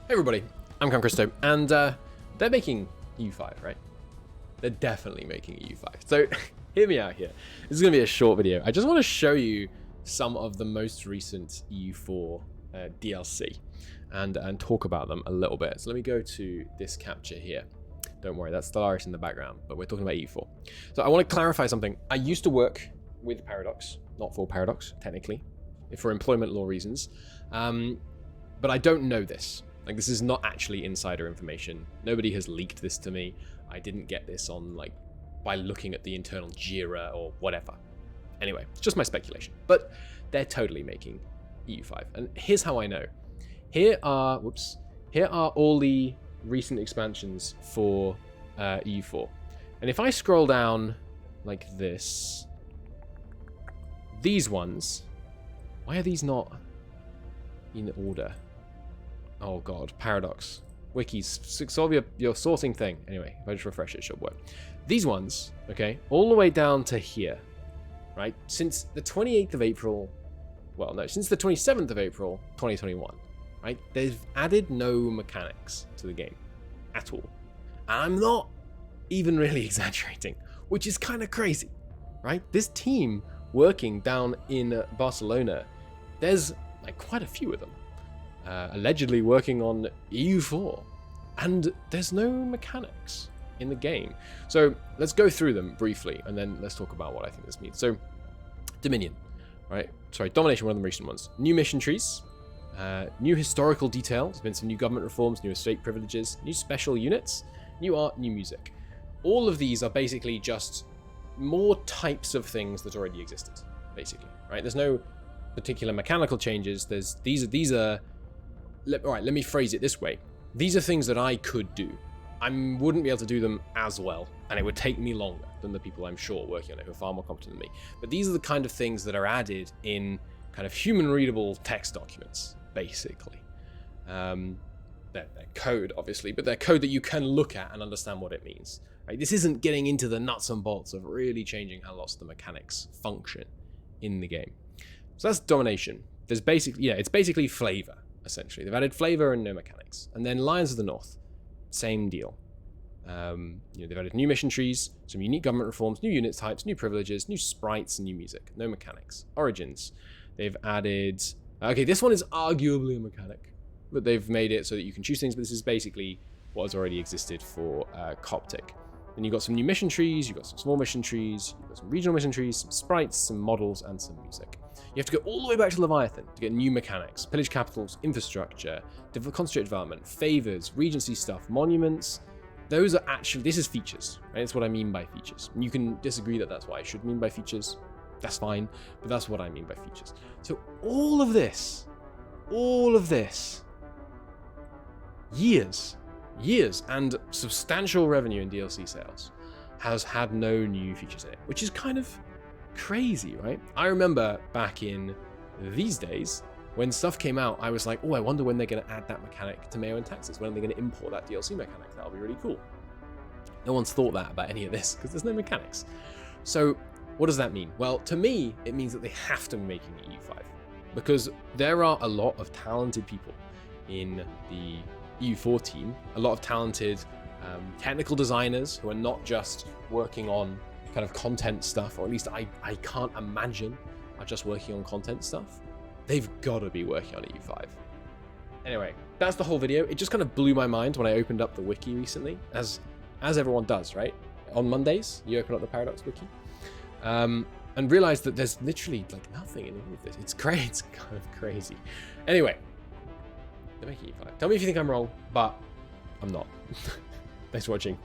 Hey everybody, I'm Christo, and they're making EU5, right? They're definitely making EU5. So hear me out here. This is going to be a short video. I just want to show you some of the most recent EU4 DLC and talk about them a little bit. So let me go to this capture here. Don't worry, that's Stellaris in the background, but we're talking about EU4. So I want to clarify something. I used to work with Paradox, not for Paradox, technically, for employment law reasons, but I don't know this. Like, this is not actually insider information. Nobody has leaked this to me. I didn't get this on, by looking at the internal JIRA or whatever. Anyway, it's just my speculation. But they're totally making EU5. And here's how I know. Here are all the recent expansions for EU4. And if I scroll down like this, these ones, why are these not in order? Oh god, Paradox. Wikis, solve your sorting thing. Anyway, if I just refresh it, it should work. These ones, okay, all the way down to here, right? Since the 28th of April, well, no, since the 27th of April, 2021, right? They've added no mechanics to the game at all. And I'm not even really exaggerating, which is kind of crazy, right? This team working down in Barcelona, there's quite a few of them. Allegedly working on EU4, and there's no mechanics in the game. So let's go through them briefly, and then let's talk about what I think this means. So Dominion, right? Sorry, Domination, one of the recent ones. New mission trees, new historical detail. There's been some new government reforms, new estate privileges, new special units, new art, new music. All of these are basically just more types of things that already existed, basically, right? There's no particular mechanical changes. These are all right, let me phrase it this way. These are things that I could do. I wouldn't be able to do them as well, and it would take me longer than the people I'm sure working on it who are far more competent than me. But these are the kind of things that are added in kind of human-readable text documents, basically. They're code, obviously, but they're code that you can look at and understand what it means. Right? This isn't getting into the nuts and bolts of really changing how lots of the mechanics function in the game. So that's Domination. There's basically, it's basically flavor. Essentially, they've added flavor and no mechanics. And then Lions of the North, same deal. They've added new mission trees, some unique government reforms, new unit types, new privileges, new sprites, and new music. No mechanics. Origins, they've added. Okay, this one is arguably a mechanic, but they've made it so that you can choose things. But this is basically what has already existed for Coptic. Then you've got some new mission trees, you've got some small mission trees, you've got some regional mission trees, some sprites, some models, and some music. You have to go all the way back to Leviathan to get new mechanics, pillage capitals, infrastructure, concentrated development, favors, regency stuff, monuments. Those are actually, this is features, right? That's what I mean by features. And you can disagree that that's what I should mean by features. That's fine, but that's what I mean by features. So all of this, years and substantial revenue in DLC sales has had no new features in it, which is kind of crazy, right? I remember back in these days when stuff came out, I was like, oh, I wonder when they're going to add that mechanic to Mayo and Texas. When are they going to import that DLC mechanic? That'll be really cool. No one's thought that about any of this because there's no mechanics. So what does that mean? Well, to me, it means that they have to be making EU5 because there are a lot of talented people in the EU4 team, a lot of talented technical designers who are not just working on kind of content stuff, or at least I can't imagine are just working on content stuff. They've got to be working on EU5. Anyway, that's the whole video. It just kind of blew my mind when I opened up the wiki recently, as everyone does, right? On Mondays, you open up the Paradox wiki, and realize that there's literally nothing in all of this. It's great. It's kind of crazy. Anyway, they're making EU5. Tell me if you think I'm wrong, but I'm not. Thanks for watching.